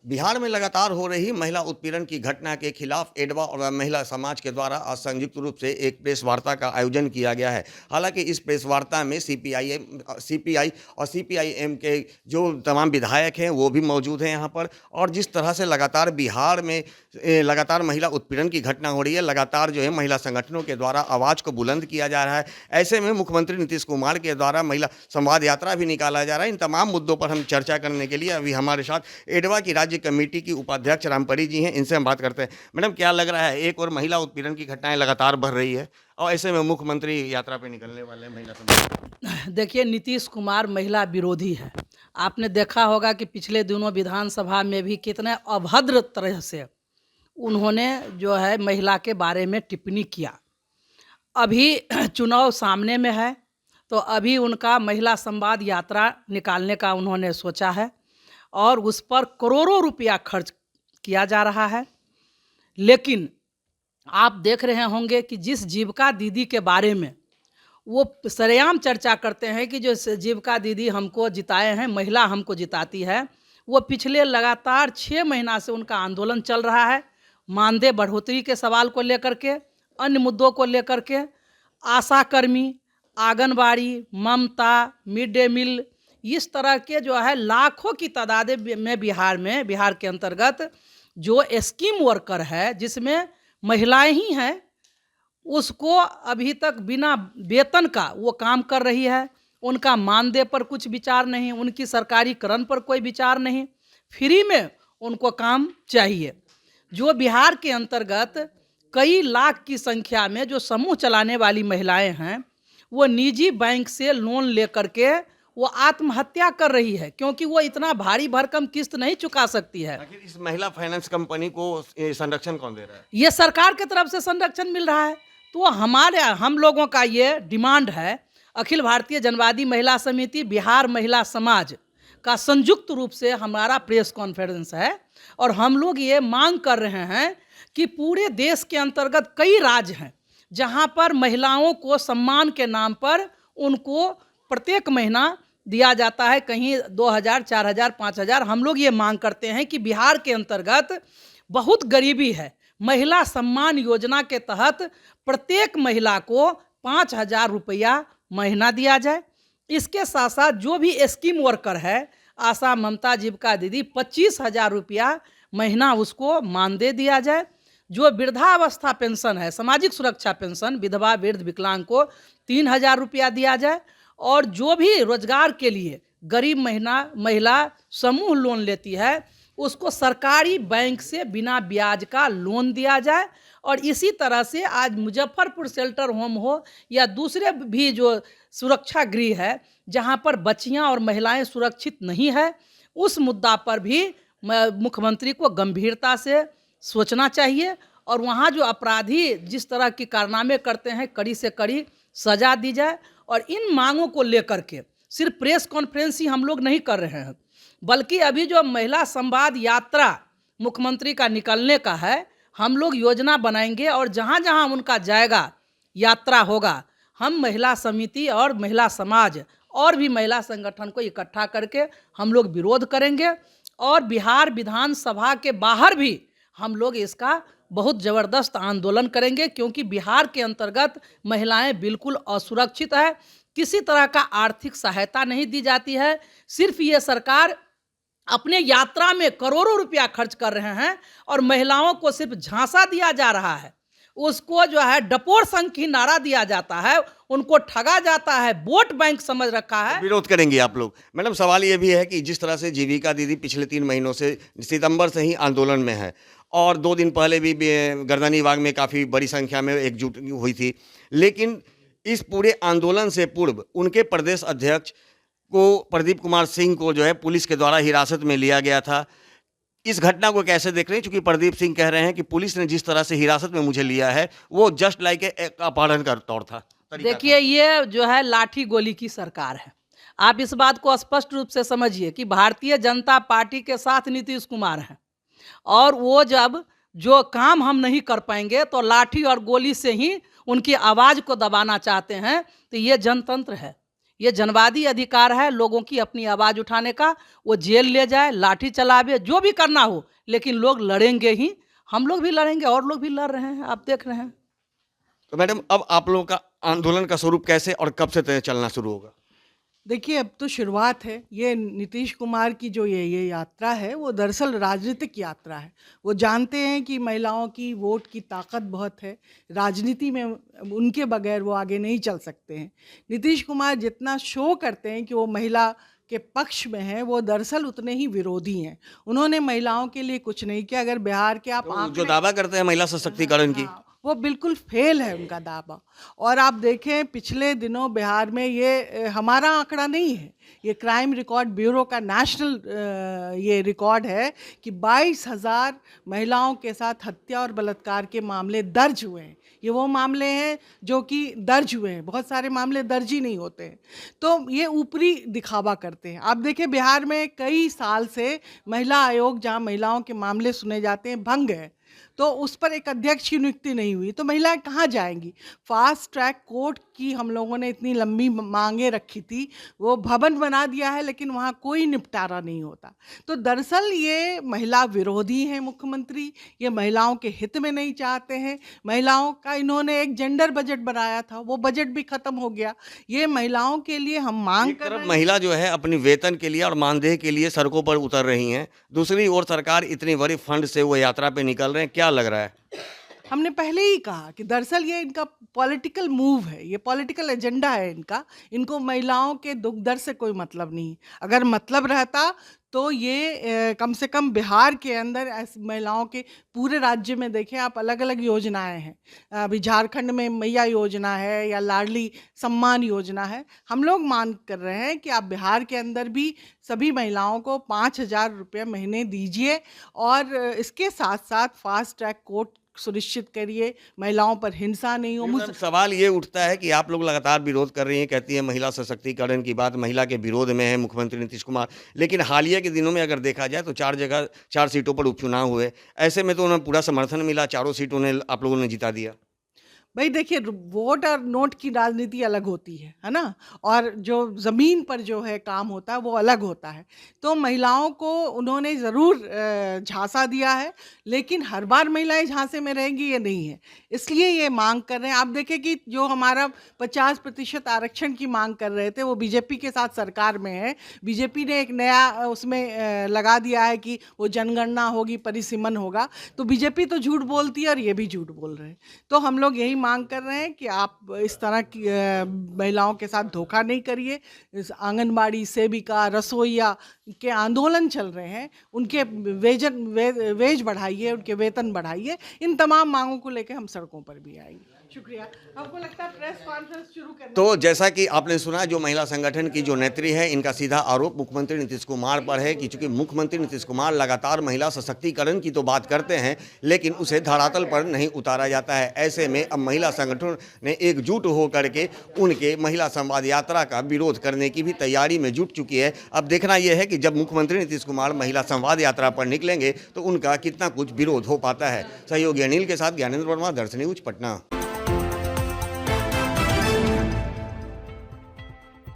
बिहार में लगातार हो रही महिला उत्पीड़न की घटना के खिलाफ एडवा और महिला समाज के द्वारा आज संयुक्त रूप से एक प्रेस वार्ता का आयोजन किया गया है। हालांकि इस प्रेस वार्ता में सीपीआई और सीपीआईएम के जो तमाम विधायक हैं वो भी मौजूद हैं यहाँ पर। और जिस तरह से लगातार बिहार में लगातार महिला उत्पीड़न की घटना हो रही है, लगातार जो है महिला संगठनों के द्वारा आवाज़ को बुलंद किया जा रहा है। ऐसे में मुख्यमंत्री नीतीश कुमार के द्वारा महिला संवाद यात्रा भी निकाला जा रहा है। इन तमाम मुद्दों पर हम चर्चा करने के लिए अभी हमारे साथ एडवा की राज्य कमेटी की उपाध्यक्ष रामपरी जी हैं। इनसे हम बात करते हैं। मैडम, क्या लग रहा है, एक और महिला उत्पीड़न की घटनाएं लगातार बढ़ रही है और ऐसे में मुख्यमंत्री यात्रा पे निकलने वाले हैं महिला संवाद। देखिए, नीतीश कुमार महिला विरोधी है। आपने देखा होगा कि पिछले दिनों विधानसभा में भी कितने अभद्र तरह से उन्होंने जो है महिला के बारे में टिप्पणी किया। अभी चुनाव सामने में है तो अभी उनका महिला संवाद यात्रा निकालने का उन्होंने सोचा है और उस पर करोड़ों रुपया खर्च किया जा रहा है। लेकिन आप देख रहे होंगे कि जिस जीविका दीदी के बारे में वो सरेआम चर्चा करते हैं कि जो जीविका दीदी हमको जिताए हैं, महिला हमको जिताती है, वो पिछले लगातार 6 महीना से उनका आंदोलन चल रहा है। मानदेय बढ़ोतरी के सवाल को लेकर के, अन्य मुद्दों को लेकर के, आशा कर्मी, आंगनबाड़ी, ममता, मिड डे मील, इस तरह के जो है लाखों की तादाद में बिहार के अंतर्गत जो स्कीम वर्कर है जिसमें महिलाएं ही हैं, उसको अभी तक बिना वेतन का वो काम कर रही है। उनका मानदेय पर कुछ विचार नहीं, उनकी सरकारीकरण पर कोई विचार नहीं, फ्री में उनको काम चाहिए। जो बिहार के अंतर्गत कई लाख की संख्या में जो समूह चलाने वाली महिलाएं हैं, वो निजी बैंक से लोन लेकर के वो आत्महत्या कर रही है, क्योंकि वो इतना भारी भरकम किस्त नहीं चुका सकती है। आखिर इस महिला फाइनेंस कंपनी को संरक्षण कौन दे रहा है? ये सरकार की तरफ से संरक्षण मिल रहा है। तो हम लोगों का ये डिमांड है, अखिल भारतीय जनवादी महिला समिति, बिहार महिला समाज का संयुक्त रूप से हमारा प्रेस कॉन्फ्रेंस है और हम लोग ये मांग कर रहे हैं कि पूरे देश के अंतर्गत कई राज्य हैं जहां पर महिलाओं को सम्मान के नाम पर उनको प्रत्येक महीना दिया जाता है, कहीं 2000, 4000, 5000। हम लोग ये मांग करते हैं कि बिहार के अंतर्गत बहुत गरीबी है। महिला सम्मान योजना के तहत प्रत्येक महिला को 5000 रुपया महीना दिया जाए। इसके साथ साथ जो भी स्कीम वर्कर है, आशा, ममता, जीविका दीदी, 25,000 रुपया महीना उसको मानदेय दिया जाए। जो वृद्धावस्था पेंशन है, सामाजिक सुरक्षा पेंशन, विधवा, वृद्ध, विकलांग को 3000 रुपया दिया जाए। और जो भी रोजगार के लिए गरीब महिला समूह लोन लेती है, उसको सरकारी बैंक से बिना ब्याज का लोन दिया जाए। और इसी तरह से आज मुजफ्फरपुर शेल्टर होम हो या दूसरे भी जो सुरक्षा गृह है जहां पर बच्चियां और महिलाएं सुरक्षित नहीं है, उस मुद्दा पर भी मुख्यमंत्री को गंभीरता से सोचना चाहिए और वहां जो अपराधी जिस तरह की कारनामे करते हैं, कड़ी से कड़ी सजा दी जाए। और इन मांगों को लेकर के सिर्फ प्रेस कॉन्फ्रेंस ही हम लोग नहीं कर रहे हैं, बल्कि अभी जो महिला संवाद यात्रा मुख्यमंत्री का निकलने का है, हम लोग योजना बनाएंगे और जहां जहां उनका जाएगा यात्रा होगा, हम महिला समिति और महिला समाज और भी महिला संगठन को इकट्ठा करके हम लोग विरोध करेंगे। और बिहार विधानसभा के बाहर भी हम लोग इसका बहुत ज़बरदस्त आंदोलन करेंगे, क्योंकि बिहार के अंतर्गत महिलाएं बिल्कुल असुरक्षित है। किसी तरह का आर्थिक सहायता नहीं दी जाती है। सिर्फ ये सरकार अपने यात्रा में करोड़ों रुपया खर्च कर रहे हैं और महिलाओं को सिर्फ झांसा दिया जा रहा है, उसको जो है डपोर संघ की नारा दिया जाता है, उनको ठगा जाता है, वोट बैंक समझ रखा है। विरोध करेंगे आप लोग? मैडम, सवाल ये भी है कि जिस तरह से जीविका दीदी पिछले 3 महीनों से सितंबर से ही आंदोलन में है और 2 दिन पहले भी गर्दनी बाग में काफ़ी बड़ी संख्या में एकजुट हुई थी, लेकिन इस पूरे आंदोलन से पूर्व उनके प्रदेश अध्यक्ष को, प्रदीप कुमार सिंह को जो है पुलिस के द्वारा हिरासत में लिया गया था। इस घटना को कैसे देख रहे हैं? क्योंकि प्रदीप सिंह कह रहे हैं कि पुलिस ने जिस तरह से हिरासत में मुझे लिया है वो जस्ट लाइक एक अपहरण का तौर था। देखिए, ये जो है लाठी गोली की सरकार है। आप इस बात को स्पष्ट रूप से समझिए कि भारतीय जनता पार्टी के साथ नीतीश कुमार हैं और वो जब जो काम हम नहीं कर पाएंगे तो लाठी और गोली से ही उनकी आवाज़ को दबाना चाहते हैं। तो ये जनतंत्र है, ये जनवादी अधिकार है लोगों की अपनी आवाज़ उठाने का। वो जेल ले जाए, लाठी चलावे, जो भी करना हो, लेकिन लोग लड़ेंगे ही। हम लोग भी लड़ेंगे और लोग भी लड़ रहे हैं, आप देख रहे हैं। तो मैडम, अब आप लोगों का आंदोलन का स्वरूप कैसे और कब से चलना शुरू होगा? देखिए, अब तो शुरुआत है। ये नीतीश कुमार की जो ये यात्रा है, वो दरअसल राजनीतिक यात्रा है। वो जानते हैं कि महिलाओं की वोट की ताकत बहुत है, राजनीति में उनके बगैर वो आगे नहीं चल सकते हैं। नीतीश कुमार जितना शो करते हैं कि वो महिला के पक्ष में हैं, वो दरअसल उतने ही विरोधी हैं। उन्होंने महिलाओं के लिए कुछ नहीं किया। अगर बिहार के आप तो जो आंकड़े दावा करते हैं महिला सशक्तिकरण की, हाँ, वो बिल्कुल फेल है उनका दावा। और आप देखें पिछले दिनों बिहार में ये हमारा आंकड़ा नहीं है, ये क्राइम रिकॉर्ड ब्यूरो का नेशनल ये रिकॉर्ड है कि 22,000 महिलाओं के साथ हत्या और बलात्कार के मामले दर्ज हुए हैं। ये वो मामले हैं जो कि दर्ज हुए हैं, बहुत सारे मामले दर्ज ही नहीं होते हैं। तो ये ऊपरी दिखावा करते हैं। आप देखें बिहार में कई साल से महिला आयोग, जहाँ महिलाओं के मामले सुने जाते हैं, भंग है। तो उस पर एक अध्यक्ष की नियुक्ति नहीं हुई, तो महिलाएं कहाँ जाएंगी? फास्ट ट्रैक कोर्ट की हम लोगों ने इतनी लंबी मांगे रखी थी, वो भवन बना दिया है, लेकिन वहाँ कोई निपटारा नहीं होता। तो दरअसल ये महिला विरोधी हैं मुख्यमंत्री, ये महिलाओं के हित में नहीं चाहते हैं। महिलाओं का इन्होंने एक जेंडर बजट बनाया था, वो बजट भी खत्म हो गया। ये महिलाओं के लिए हम मांग एक कर तरफ रहे हैं। महिला जो है अपनी वेतन के लिए और मानदेय के लिए सड़कों पर उतर रही हैं, दूसरी ओर सरकार इतनी बड़ी फंड से वो यात्रा पे निकल रहे हैं, क्या लग रहा है? हमने पहले ही कहा कि दरअसल ये इनका पॉलिटिकल मूव है, ये पॉलिटिकल एजेंडा है इनका। इनको महिलाओं के दुख दर्द से कोई मतलब नहीं। अगर मतलब रहता तो ये कम से कम बिहार के अंदर ऐसी महिलाओं के पूरे राज्य में देखें आप, अलग अलग योजनाएं हैं। अभी झारखंड में मैया योजना है या लाडली सम्मान योजना है। हम लोग मांग कर रहे हैं कि आप बिहार के अंदर भी सभी महिलाओं को 5,000 रुपये महीने दीजिए और इसके साथ साथ फास्ट ट्रैक कोर्ट सुनिश्चित करिए, महिलाओं पर हिंसा नहीं हो। लेकिन अब सवाल ये उठता है कि आप लोग लगातार विरोध कर रही हैं, कहती हैं महिला सशक्तिकरण की बात महिला के विरोध में है मुख्यमंत्री नीतीश कुमार, लेकिन हालिया के दिनों में अगर देखा जाए तो 4 सीटों पर उपचुनाव हुए, ऐसे में तो उन्हें पूरा समर्थन मिला, चारों सीट उन्हें आप लोगों ने जिता दिया। भाई देखिए, वोट और नोट की राजनीति अलग होती है ना? और जो ज़मीन पर जो है काम होता है वो अलग होता है। तो महिलाओं को उन्होंने ज़रूर झांसा दिया है, लेकिन हर बार महिलाएं झांसे में रहेंगी ये नहीं है। इसलिए ये मांग कर रहे हैं। आप देखें कि जो हमारा 50% आरक्षण की मांग कर रहे थे, वो बीजेपी के साथ सरकार में है। बीजेपी ने एक नया उसमें लगा दिया है कि वो जनगणना होगी, परिसीमन होगा। तो बीजेपी तो झूठ बोलती है और ये भी झूठ बोल रहे हैं। तो हम लोग यही मांग कर रहे हैं कि आप इस तरह की महिलाओं के साथ धोखा नहीं करिए। इस आंगनबाड़ी सेविका, रसोइया के आंदोलन चल रहे हैं, उनके वेज बढ़ाइए, उनके वेतन बढ़ाइए। इन तमाम मांगों को लेकर हम सड़कों पर भी आएंगे। शुक्रिया। आपको लगता है प्रेस कॉन्फ्रेंस शुरू करना? तो जैसा कि आपने सुना, जो महिला संगठन की जो नेत्री है, इनका सीधा आरोप मुख्यमंत्री नीतीश कुमार पर है कि चूंकि मुख्यमंत्री नीतीश कुमार लगातार महिला सशक्तिकरण की तो बात करते हैं, लेकिन उसे धरातल पर नहीं उतारा जाता है। ऐसे में अब महिला संगठन ने एकजुट होकर के उनके महिला संवाद यात्रा का विरोध करने की भी तैयारी में जुट चुकी है। अब देखना यह है कि जब मुख्यमंत्री नीतीश कुमार महिला संवाद यात्रा पर निकलेंगे तो उनका कितना कुछ विरोध हो पाता है। सहयोगी अनिल के साथ ज्ञानेंद्र वर्मा, दर्शन न्यूज, पटना।